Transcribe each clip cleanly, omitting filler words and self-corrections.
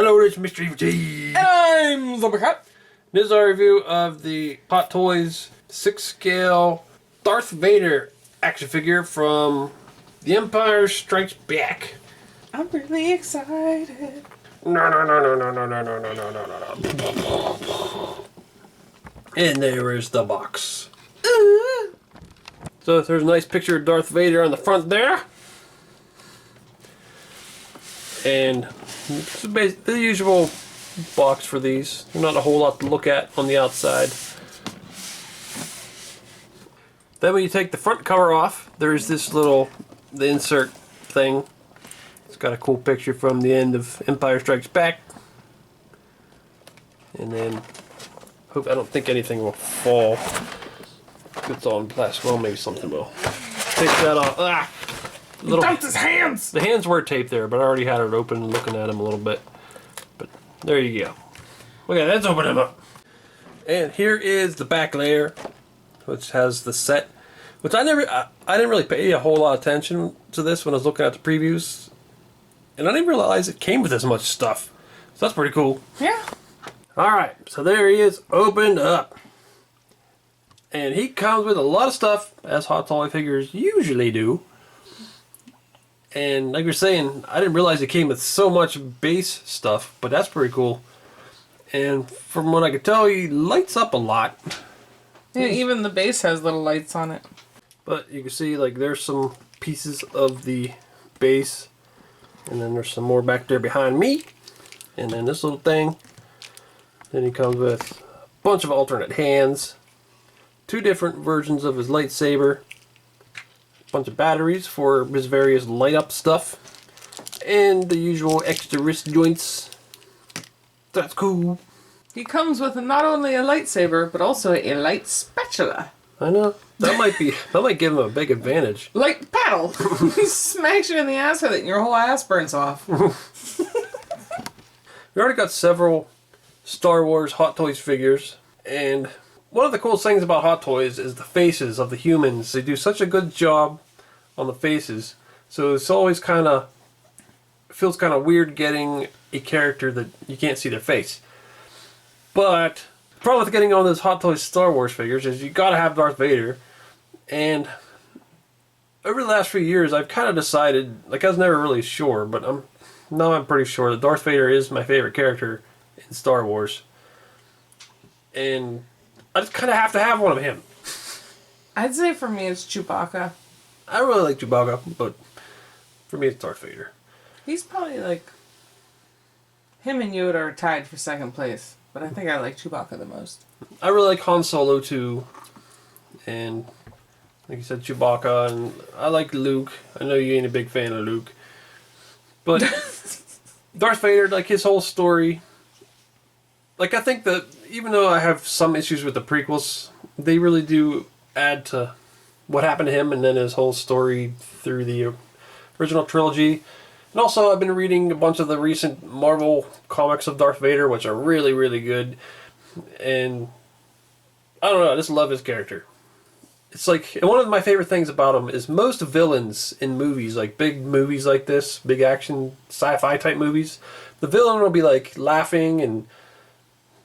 Hello, it's Mr. Evilcheese. I'm Zombiecat. This is our review of the Hot Toys 6-scale Darth Vader action figure from The Empire Strikes Back. I'm really excited. No. And there is the box. So there's a nice picture of Darth Vader on the front there. And it's the usual box for these. Not a whole lot to look at on the outside. Then when you take the front cover off, there's this the insert thing. It's got a cool picture from the end of Empire Strikes Back. And then, I don't think anything will fall. It's all in plastic. Well, maybe something will. Take that off. Ah! He dumped his hands! The hands were taped there, but I already had it open and looking at them a little bit. But there you go. Okay, let's open them up. And here is the back layer, which has the set. Which I didn't really pay a whole lot of attention to this when I was looking at the previews. And I didn't realize it came with this much stuff. So that's pretty cool. Yeah. Alright, so there he is, opened up. And he comes with a lot of stuff, as Hot Toy figures usually do. And like you're saying, I didn't realize it came with so much base stuff, but that's pretty cool. And from what I could tell, he lights up a lot. Yeah, even the base has little lights on it. But you can see, like, there's some pieces of the base. And then there's some more back there behind me. And then this little thing. Then he comes with a bunch of alternate hands. 2 different versions of his lightsaber. Bunch of batteries for his various light up stuff, and the usual extra wrist joints. That's cool. He comes with not only a lightsaber, but also a light spatula. I know. That might give him a big advantage. Light paddle. He smacks you in the ass with it and your whole ass burns off. We already got several Star Wars Hot Toys figures, and one of the coolest things about Hot Toys is the faces of the humans. They do such a good job on the faces, so it's always feels kind of weird getting a character that you can't see their face. But the problem with getting on those Hot Toys Star Wars figures is you gotta have Darth Vader. And over the last few years, I've kind of decided, like, I was never really sure, but now I'm pretty sure that Darth Vader is my favorite character in Star Wars. And I just kind of have to have one of him. I'd say for me it's Chewbacca. I really like Chewbacca, but for me it's Darth Vader. He's probably like... Him and Yoda are tied for second place, but I think I like Chewbacca the most. I really like Han Solo too, and like you said, Chewbacca, and I like Luke. I know you ain't a big fan of Luke, but Darth Vader, like his whole story, like I think that even though I have some issues with the prequels, they really do add to what happened to him and then his whole story through the original trilogy. And also I've been reading a bunch of the recent Marvel comics of Darth Vader, which are really, really good. And I don't know, I just love his character. It's like, and one of my favorite things about him is most villains in movies, like big movies like this, big action sci-fi type movies, the villain will be like laughing and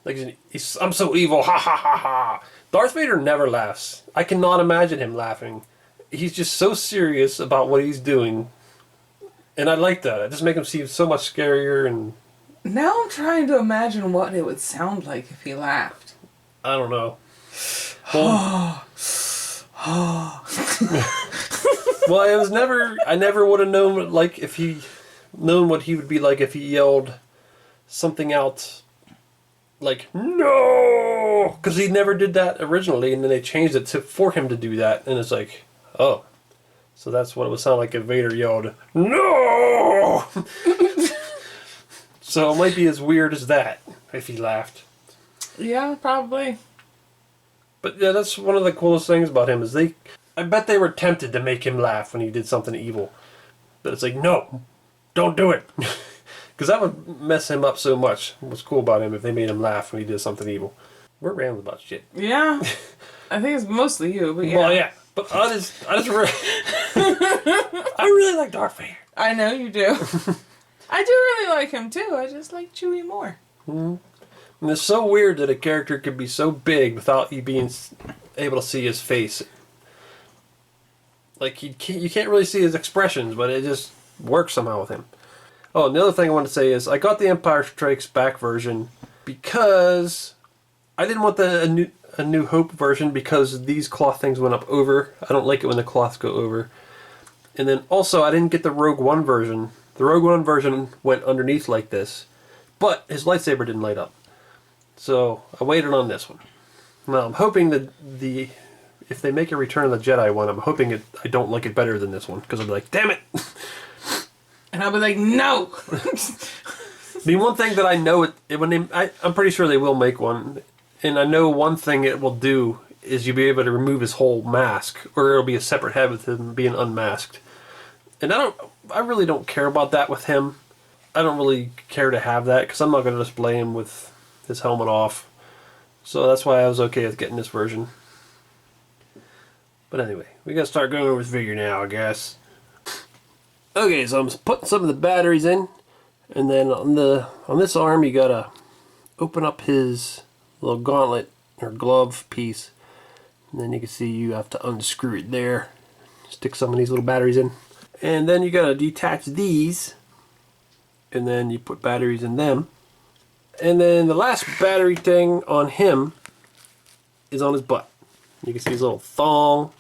like, I'm so evil, ha ha ha ha. Darth Vader never laughs. I cannot imagine him laughing. He's just so serious about what he's doing. And I like that. It just makes him seem so much scarier. And now I'm trying to imagine what it would sound like if he laughed. I don't know. Well, I never would have known what he would be like if he yelled something out like, no! Because he never did that originally, and then they changed it for him to do that, and it's like, oh. So that's what it would sound like if Vader yelled, no! So it might be as weird as that, if he laughed. Yeah, probably. But yeah, that's one of the coolest things about him, is I bet they were tempted to make him laugh when he did something evil. But it's like, no, don't do it. Because that would mess him up so much. What's cool about him if they made him laugh when he did something evil. We're rambling about shit. Yeah. I think it's mostly you, but yeah. Well, yeah. But I really like Darth Vader. I know you do. I do really like him too. I just like Chewie more. Mm-hmm. And it's so weird that a character could be so big without you being able to see his face. Like, you can't really see his expressions, but it just works somehow with him. Oh, and the other thing I want to say is I got the Empire Strikes Back version because I didn't want a New Hope version because these cloth things went up over. I don't like it when the cloths go over. And then also I didn't get the Rogue One version. The Rogue One version went underneath like this, but his lightsaber didn't light up. So I waited on this one. Now I'm hoping that if they make a Return of the Jedi one, I'm hoping I don't like it better than this one because I'll be like, damn it. And I'll be like, no. The one thing that I know I'm pretty sure they will make one, and I know one thing it will do is you'll be able to remove his whole mask, or it'll be a separate head with him being unmasked. And I really don't care about that with him. I don't really care to have that because I'm not going to display him with his helmet off. So that's why I was okay with getting this version. But anyway, we got to start going over this figure now, I guess. Okay, so I'm putting some of the batteries in, and then on this arm you gotta open up his little gauntlet or glove piece, and then you can see you have to unscrew it there. Stick some of these little batteries in, and then you gotta detach these, and then you put batteries in them, and then the last battery thing on him is on his butt. You can see his little thong,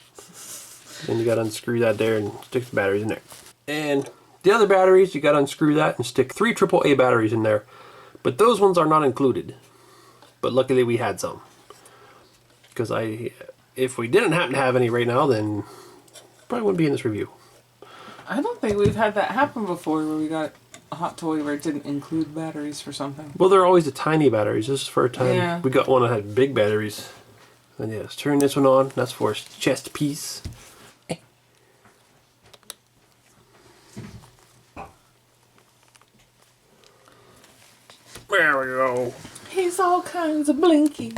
and you gotta unscrew that there and stick the batteries in there. And the other batteries, you got to unscrew that and stick 3 AAA batteries in there. But those ones are not included. But luckily we had some. Because if we didn't happen to have any right now, then probably wouldn't be in this review. I don't think we've had that happen before where we got a hot toy where it didn't include batteries for something. Well, they're always the tiny batteries. This is for a time. We got one that had big batteries. And yeah, let's turn this one on. That's for his chest piece. There we go. He's all kinds of blinky.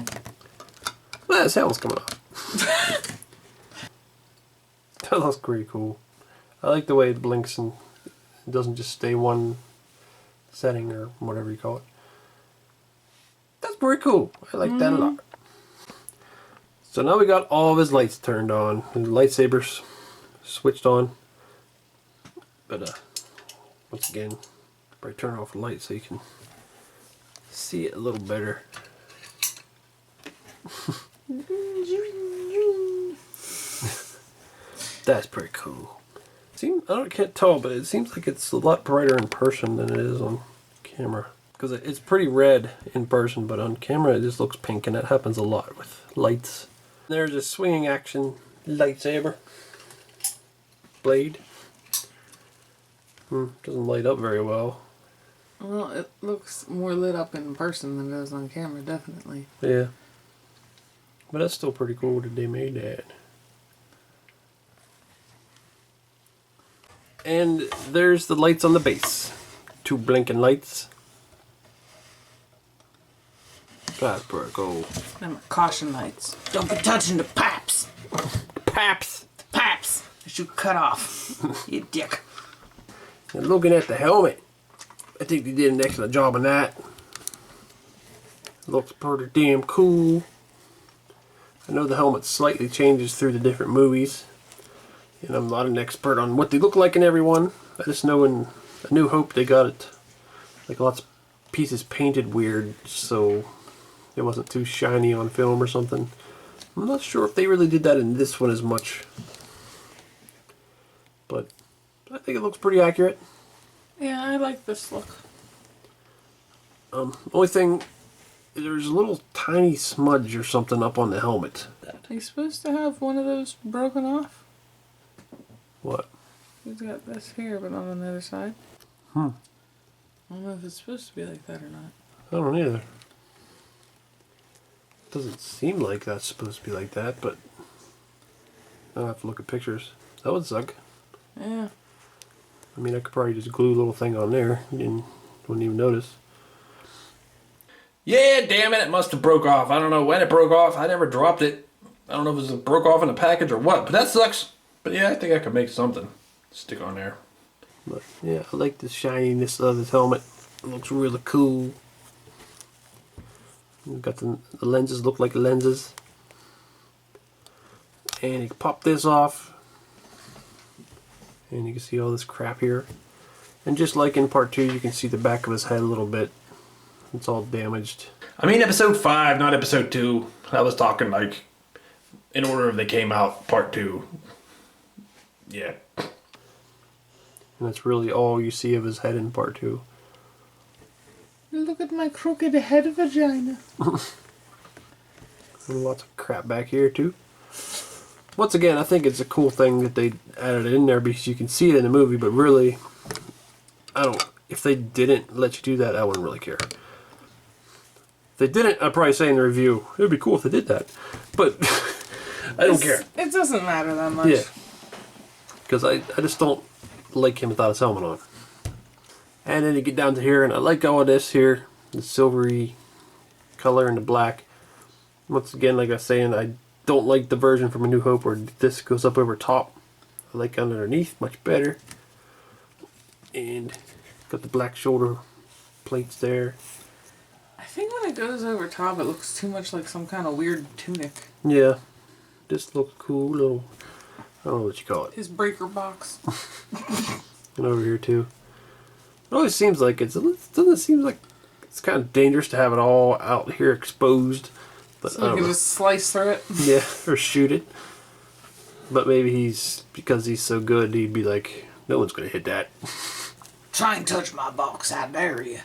Well, his helmet's coming off. That looks pretty cool. I like the way it blinks and it doesn't just stay one setting or whatever you call it. That's pretty cool. I like that a lot. So now we got all of his lights turned on. His lightsabers switched on. But once again, probably turn off the light so you can see it a little better. That's pretty cool. I can't tell, but it seems like it's a lot brighter in person than it is on camera. Because it's pretty red in person, but on camera it just looks pink, and that happens a lot with lights. There's a swinging action lightsaber blade. Doesn't light up very well. Well, it looks more lit up in person than it does on camera, definitely. Yeah. But that's still pretty cool that they made that. And there's the lights on the base. 2 blinking lights. That's pretty cool. Them are caution lights. Don't be touching the pipes. Paps! The pipes that you cut off. You dick. And looking at the helmet, I think they did an excellent job on that. Looks pretty damn cool. I know the helmet slightly changes through the different movies. And I'm not an expert on what they look like in everyone. I just know in A New Hope they got it like lots of pieces painted weird, so it wasn't too shiny on film or something. I'm not sure if they really did that in this one as much. But I think it looks pretty accurate. Yeah, I like this look. Only thing, there's a little tiny smudge or something up on the helmet. Are you supposed to have one of those broken off? What? He's got this here, but not on the other side. I don't know if it's supposed to be like that or not. I don't either. Doesn't seem like that's supposed to be like that, but I'll have to look at pictures. That would suck. Yeah. I mean, I could probably just glue a little thing on there and wouldn't even notice. Yeah, damn it, it must have broke off. I don't know when it broke off. I never dropped it. I don't know if it was broke off in a package or what, but that sucks. But yeah, I think I could make something. Stick on there. But yeah, I like the shininess of his helmet. It looks really cool. You've got the lenses look like lenses. And you can pop this off. And you can see all this crap here. And just like in part 2, you can see the back of his head a little bit. It's all damaged. I mean episode 5, not episode 2. I was talking like in order if they came out, part 2. Yeah. And that's really all you see of his head in part 2. Look at my crooked head vagina. And lots of crap back here too. Once again, I think it's a cool thing that they added it in there because you can see it in the movie, but really, if they didn't let you do that, I wouldn't really care. If they didn't, I'd probably say in the review, it would be cool if they did that. But I don't care. It doesn't matter that much. Yeah. Because I just don't like him without his helmet on. And then you get down to here, and I like all of this here, the silvery color and the black. Once again, like I was saying, I don't like the version from A New Hope where this goes up over top. I like underneath, much better. And got the black shoulder plates there. I think when it goes over top, it looks too much like some kind of weird tunic. Yeah. This looks cool, little, I don't know what you call it. His breaker box. And over here too. It always seems like doesn't seem like it's kind of dangerous to have it all out here exposed. But So you can just slice through it. Yeah, or shoot it. But maybe because he's so good, he'd be like, no one's gonna hit that. Try and touch my box, I dare you.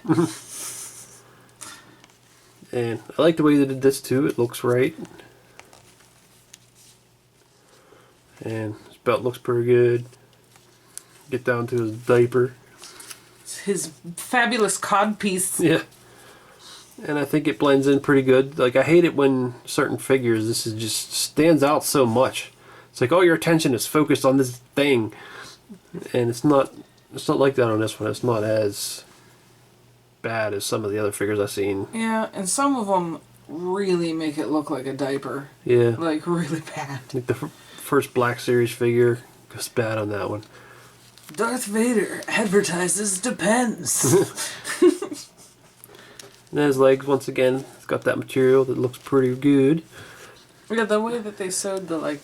And I like the way they did this too. It looks right. And his belt looks pretty good. Get down to his diaper. His fabulous codpiece. Yeah. And I think it blends in pretty good. Like, I hate it when certain figures, this is just stands out so much. It's like all your attention is focused on this thing. And it's not like that on this one. It's not as bad as some of the other figures I've seen. Yeah, and some of them really make it look like a diaper. Yeah. Like, really bad. Like the first Black Series figure goes bad on that one. Darth Vader advertises Depends. And his legs, once again, it's got that material that looks pretty good. Yeah, the way that they sewed the, like,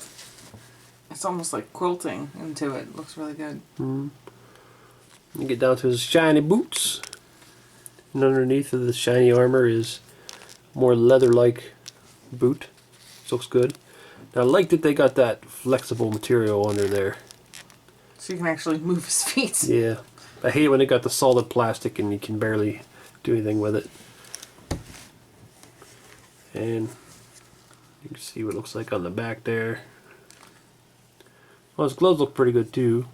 it's almost like quilting into it. Looks really good. You get down to his shiny boots. And underneath of the shiny armor is more leather-like boot. This looks good. Now I like that they got that flexible material under there. So you can actually move his feet. Yeah. I hate when they got the solid plastic and you can barely do anything with it. And you can see what it looks like on the back there. Well, his gloves look pretty good too.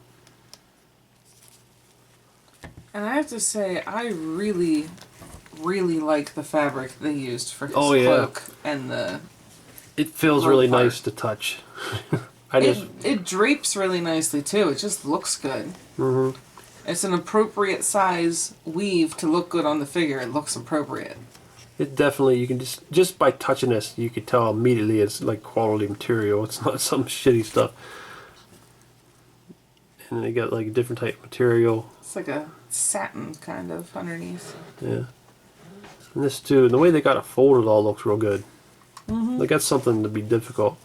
And I have to say, I really, really like the fabric they used for his cloak and the... It feels Lower really part. nice to touch. It drapes really nicely too. It just looks good. It's an appropriate size weave to look good on the figure. It looks appropriate. It definitely, you can just by touching this, you can tell immediately it's like quality material. It's not some shitty stuff. And they got like a different type of material. It's like a satin kind of underneath. Yeah. And this too, and the way they got it folded all looks real good. Like that's something to be difficult.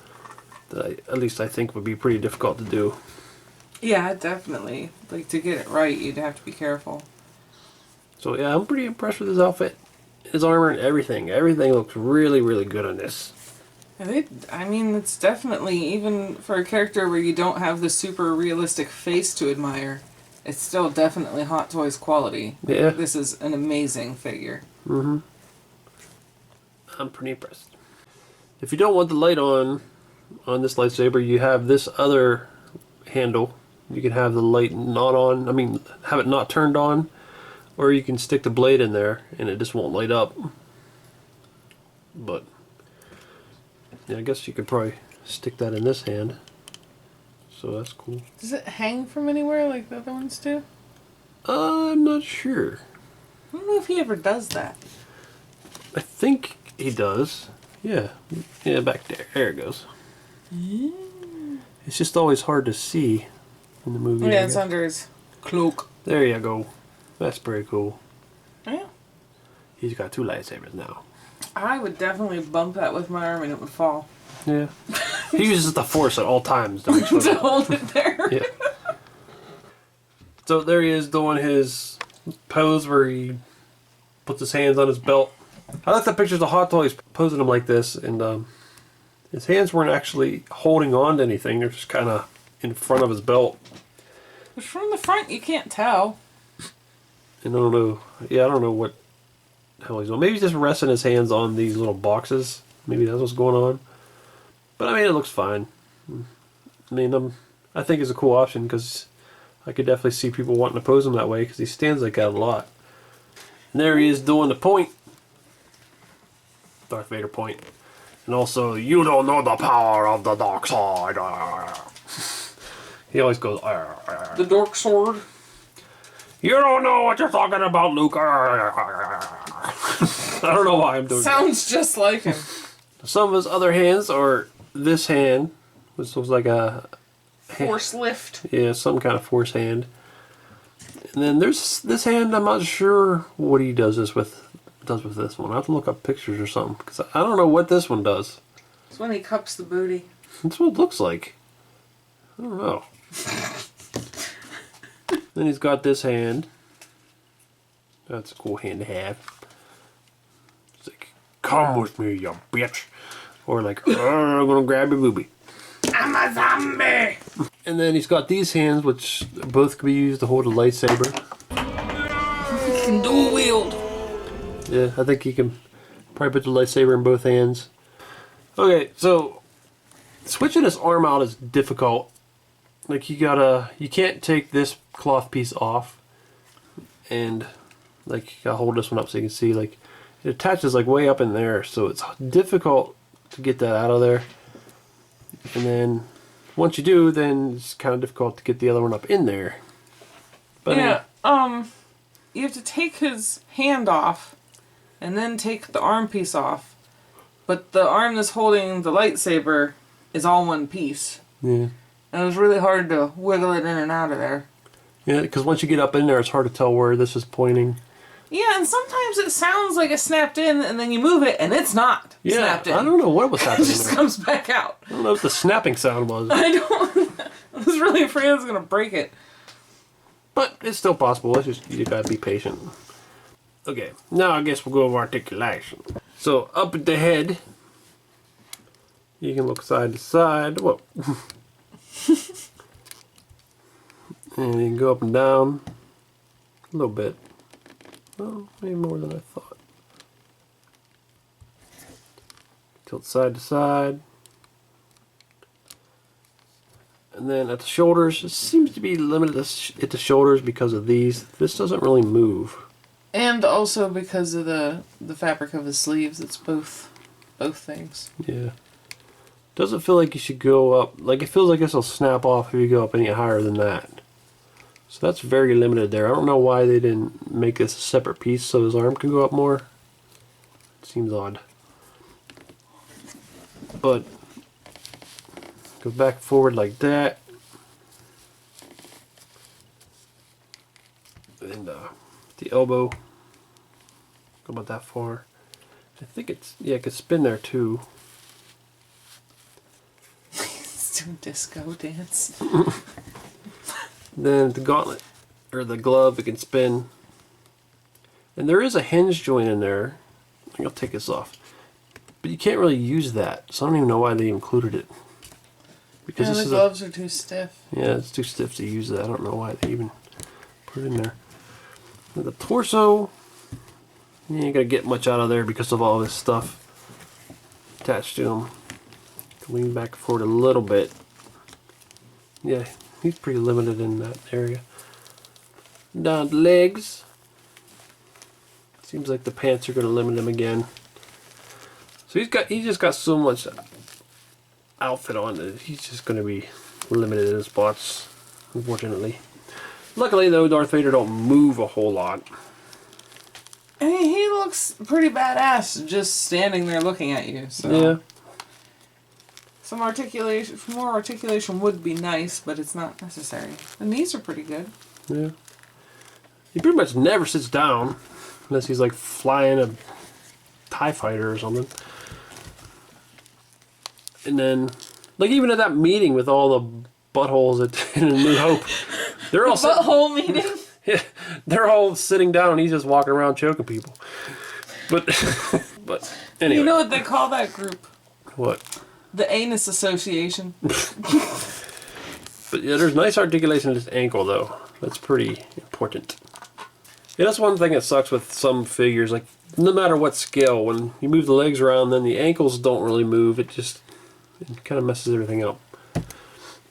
That at least I think would be pretty difficult to do. Yeah, definitely. Like, to get it right, you'd have to be careful. So yeah, I'm pretty impressed with his outfit. His armor and everything. Everything looks really, really good on this. I mean, it's definitely, even for a character where you don't have the super realistic face to admire, it's still definitely Hot Toys quality. Yeah. This is an amazing figure. I'm pretty impressed. If you don't want the light on this lightsaber, you have this other handle. You can have the light not on, have it not turned on, or you can stick the blade in there and it just won't light up. But yeah, I guess you could probably stick that in this hand. So that's cool. Does it hang from anywhere like the other ones do? I'm not sure. I don't know if he ever does that. I think he does. Yeah. Yeah, back there. There it goes. It's just always hard to see in the movie. Yeah, it's under his Cloak. There you go. That's pretty cool. Yeah. He's got 2 lightsabers now. I would definitely bump that with my arm and it would fall. Yeah. He uses the Force at all times to make sure To hold it there. Yeah. So there he is doing his pose where he puts his hands on his belt. I like the pictures of Hot Toys posing him like this, and his hands weren't actually holding on to anything. They're just kind of in front of his belt. Which from the front you can't tell. And I don't know. Yeah, I don't know what the hell he's doing. Maybe he's just resting his hands on these little boxes. Maybe that's what's going on. But I mean, it looks fine. I mean, I think it's a cool option because I could definitely see people wanting to pose him that way because he stands like that a lot. And there he is doing the point. Darth Vader point. And also, you don't know the power of the dark side. He always goes, The dork sword. you don't know what you're talking about, Luke. I don't know why I'm doing that. Sounds just like him. Some of his other hands are this hand, which looks like a Force lift. yeah, some kind of force hand. And then there's this hand. I'm not sure what he does with this one. I have to look up pictures or something because I don't know what this one does. It's when he cups the booty. That's what it looks like. I don't know. Then he's got this hand. That's a cool hand to have. It's like, come with me, you bitch. Or like, I'm gonna grab your booby. I'm a zombie! And then he's got these hands, which both can be used to hold a lightsaber. He can dual wield. Yeah, I think he can probably put the lightsaber in both hands. Okay, so switching his arm out is difficult. Like you can't take this cloth piece off, and like you gotta hold this one up so you can see. Like it attaches like way up in there, so it's difficult to get that out of there. And then once you do, then it's kind of difficult to get the other one up in there. But Yeah, you have to take his hand off and then take the arm piece off. But the arm that's holding the lightsaber is all one piece. yeah. And it was really hard to wiggle it in and out of there. Yeah, because once you get up in there, it's hard to tell where this is pointing. Yeah, and sometimes it sounds like it's snapped in, and then you move it, and it's not Yeah, snapped in. I don't know what was It happening just there. comes back out. I don't know what the snapping sound was. I was really afraid I was going to break it. But it's still possible. It's just, you gotta be patient. Okay, now I guess we'll go over articulation. So, up at the head, you can look side to side. Whoa. And you can go up and down a little bit. Well, maybe more than I thought. Tilt side to side. And then at the shoulders, it seems to be limited at the shoulders because of these. This doesn't really move. And also because of the fabric of his sleeves, it's both things. Yeah. Doesn't feel like you should go up. Like, it feels like this will snap off if you go up any higher than that. So that's very limited there. I don't know why they didn't make this a separate piece so his arm can go up more. It seems odd. But go back forward like that. And the elbow. Go about that far. I think it's, yeah, it could spin there too. It's doing disco dance. Then the gauntlet, or the glove, it can spin. And there is a hinge joint in there. I think I'll take this off. But you can't really use that, so I don't even know why they included it. Because Yeah, this the is gloves are too stiff. yeah, it's too stiff to use that. I don't know why they even put it in there. And the torso, you ain't gonna get much out of there because of all this stuff attached to him. Lean back and forward a little bit. Yeah, he's pretty limited in that area. Down the legs. Seems like the pants are gonna limit him again. So he's just got so much outfit on that he's just gonna be limited in his spots, unfortunately. Luckily though, Darth Vader don't move a whole lot. I mean, he looks pretty badass just standing there looking at you. So. Yeah. More articulation would be nice, but it's not necessary. The knees are pretty good. Yeah. He pretty much never sits down unless he's like flying a TIE fighter or something. And then, like even at that meeting with all the buttholes in A New Hope, they're all Butthole meeting? yeah, they're all sitting down and he's just walking around choking people. But but anyway. You know what they call that group? What? The Anus Association. But yeah, there's nice articulation in his ankle though. That's pretty important. Yeah, that's one thing that sucks with some figures. Like no matter what scale, when you move the legs around, then the ankles don't really move. It kind of messes everything up.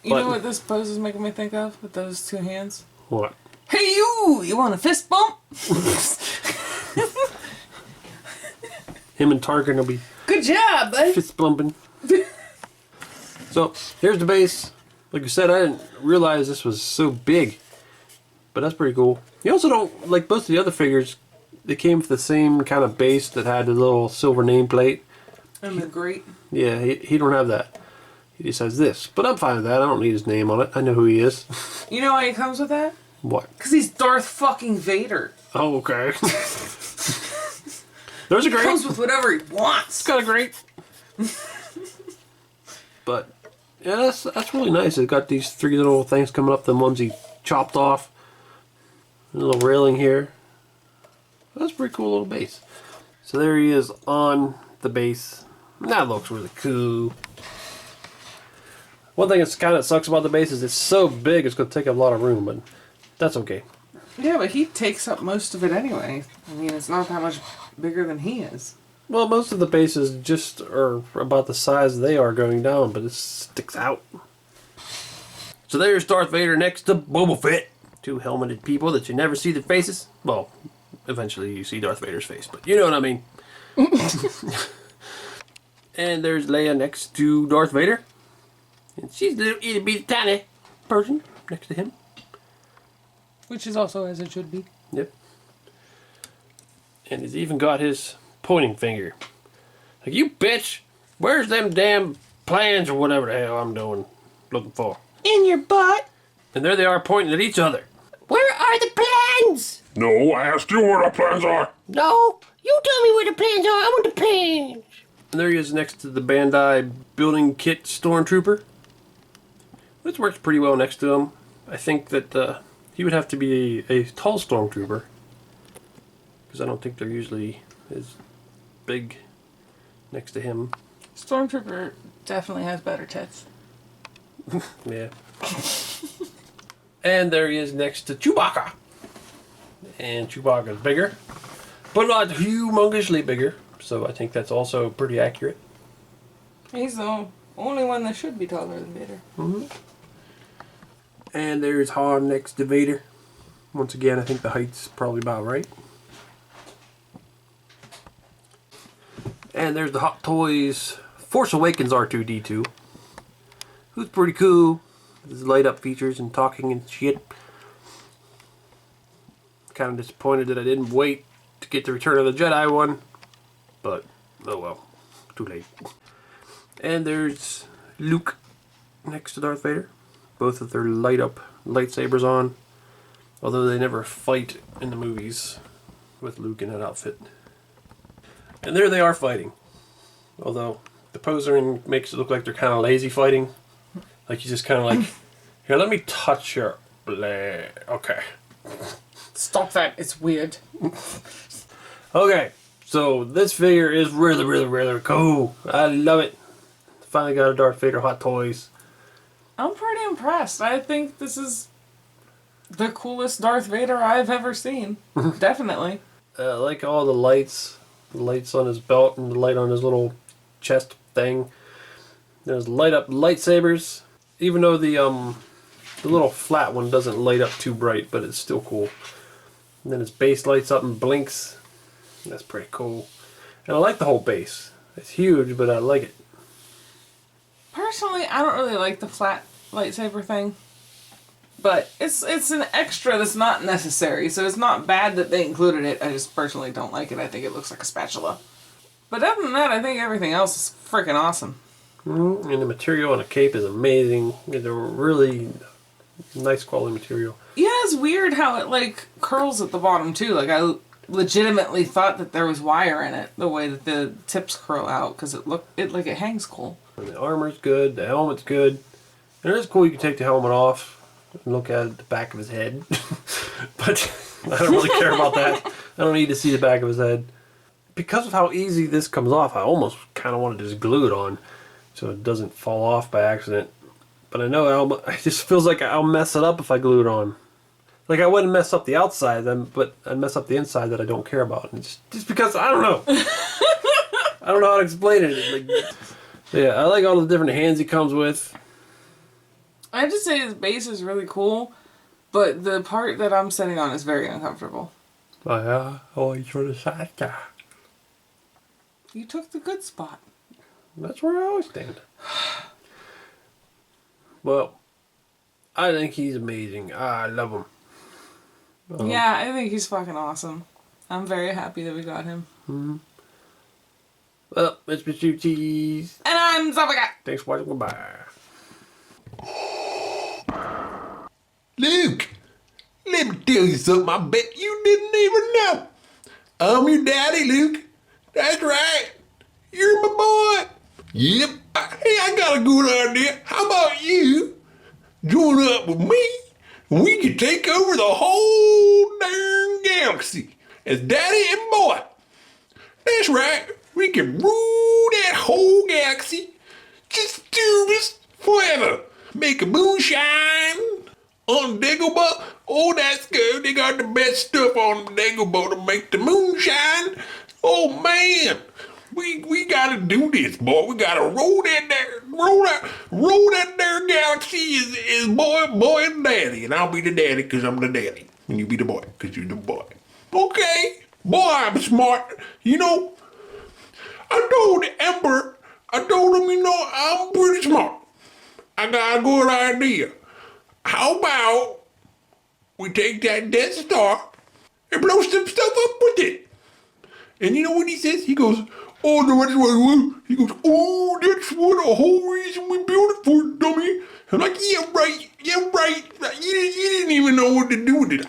You know what this pose is making me think of with those two hands? What? Hey you! You want a fist bump? Him and Tarkin will be Good job, bud. fist bumping. So here's the base. Like you said, I didn't realize this was so big, but that's pretty cool. You also don't like most of the other figures. They came with the same kind of base that had a little silver nameplate. And the great. Yeah, he don't have that. He just has this. But I'm fine with that. I don't need his name on it. I know who he is. You know why he comes with that? What? Because he's Darth fucking Vader. Oh, okay. There's a He great. comes with whatever he wants. It's got a great. But yeah, that's really nice. It's got these three little things coming up. The ones he chopped off. A little railing here. That's a pretty cool little base. So there he is on the base. That looks really cool. One thing that's kind of sucks about the base is it's so big it's going to take up a lot of room, but that's okay. Yeah, but he takes up most of it anyway. I mean, it's not that much bigger than he is. Well, most of the bases just are about the size they are going down, but it sticks out. So there's Darth Vader next to Boba Fett. Two helmeted people that you never see their faces. Well, eventually you see Darth Vader's face, but you know what I mean. And there's Leia next to Darth Vader. And she's a little itty bitty tiny person next to him. Which is also as it should be. Yep. And he's even got his pointing finger. Like, you bitch, where's them damn plans or whatever the hell I'm looking for? In your butt. And there they are pointing at each other. Where are the plans? No, I asked you where the plans are. No, you tell me where the plans are. I want the plans. And there he is next to the Bandai building kit stormtrooper. Which works pretty well next to him. I think that he would have to be a tall stormtrooper. Because I don't think they're usually as big next to him. Stormtrooper definitely has better tits. Yeah. And there he is next to Chewbacca. And Chewbacca's bigger. But not humongously bigger. So I think that's also pretty accurate. He's the only one that should be taller than Vader. Mm-hmm. And there's Han next to Vader. Once again, I think the height's probably about right. And there's the Hot Toys Force Awakens R2-D2. Who's pretty cool. His light up features and talking and shit. Kind of disappointed that I didn't wait to get the Return of the Jedi one. But, oh well. Too late. And there's Luke next to Darth Vader. Both of their light up lightsabers on. Although they never fight in the movies with Luke in that outfit. And there they are fighting. Although the posing makes it look like they're kind of lazy fighting. Like he's just kind of like, here, let me touch your blade. Okay. Stop that. It's weird. Okay. So this figure is really, really, really cool. I love it. Finally got a Darth Vader Hot Toys. I'm pretty impressed. I think this is the coolest Darth Vader I've ever seen. Definitely. I like all the lights. The lights on his belt and the light on his little chest thing. There's light up lightsabers. Even though the little flat one doesn't light up too bright, but it's still cool. And then his base lights up and blinks. That's pretty cool. And I like the whole base. It's huge, but I like it. Personally, I don't really like the flat lightsaber thing. But it's an extra that's not necessary, so it's not bad that they included it. I just personally don't like it. I think it looks like a spatula. But other than that, I think everything else is freaking awesome. And the material on a cape is amazing. It's a really nice quality material. Yeah, his was weird how it like curls at the bottom too. Like I legitimately thought that there was wire in it, the way that the tips curl out, because it hangs cool. And the armor's good, the helmet's good. And it is cool you can take the helmet off and look at the back of his head. But I don't really care about that. I don't need to see the back of his head. Because of how easy this comes off, I almost kind of want to just glue it on so it doesn't fall off by accident. But I know it just feels like I'll mess it up if I glue it on. Like I wouldn't mess up the outside, but I'd mess up the inside that I don't care about. And just because, I don't know. I don't know how to explain it. Like, yeah, I like all the different hands he comes with. I have to say his base is really cool, but the part that I'm sitting on is very uncomfortable. I always for the side. You took the good spot. That's where I always stand. Well, I think he's amazing. I love him. Yeah, I think he's fucking awesome. I'm very happy that we got him. Mm-hmm. Well, it's Mr. Cheese. And I'm Zabaka. Thanks for watching. Goodbye. Luke, let me tell you something I bet you didn't even know. I'm your daddy, Luke. That's right. You're my boy. Yep. Hey, I got a good idea. How about you join up with me and we can take over the whole darn galaxy as daddy and boy. That's right. We can rule that whole galaxy. Just do this forever. Make a moonshine on Dagobah. Oh, that's good. They got the best stuff on Dagobah to make the moonshine. Oh, man. We gotta do this, boy. We gotta roll that there galaxy is boy and daddy. And I'll be the daddy because I'm the daddy. And you be the boy because you're the boy. Okay. Boy, I'm smart. You know, I told the Emperor, him, I'm pretty smart. I got a good idea. How about we take that Death Star and blow some stuff up with it? And you know what he says? He goes, oh, no, that's what we do. He goes, oh, that's what the whole reason we built it for, dummy. I'm like, yeah, right. You didn't even know what to do with it.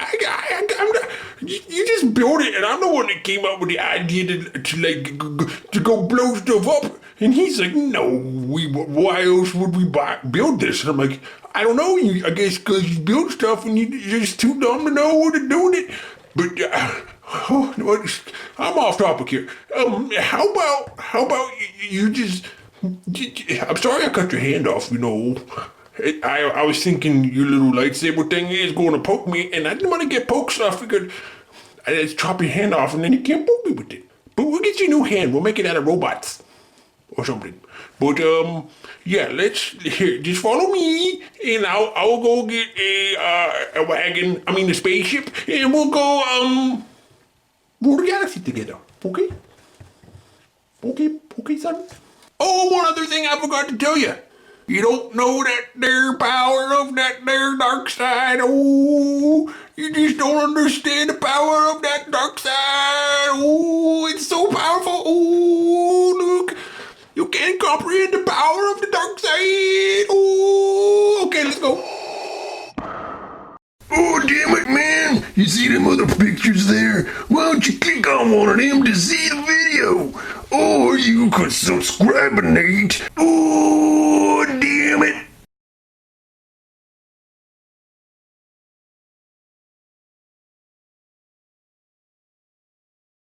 You just built it, and I'm the one that came up with the idea to go blow stuff up. And he's like, no, why else would we build this? And I'm like, I don't know. I guess because you build stuff and you're just too dumb to know what to do with it. But I'm off topic here. How about you just? I'm sorry I cut your hand off. I was thinking your little lightsaber thing is going to poke me, and I didn't want to get poked, so I figured I'd just chop your hand off, and then you can't poke me with it. But we'll get you a new hand. We'll make it out of robots or something. But yeah, just follow me, and I'll go get a wagon. I mean, a spaceship, and we'll go rule the galaxy together. Okay? Okay, son. Oh, one other thing I forgot to tell you. You don't know that there power of that there dark side. Oh, you just don't understand the power of that dark side. Oh, it's so powerful. Oh, Luke. You can't comprehend the power of the dark side. Oh, okay, let's go. Oh, damn it, man. You see them other pictures there? Why don't you click on one of them to see the video? Or you could subscribe, Nate. Oh.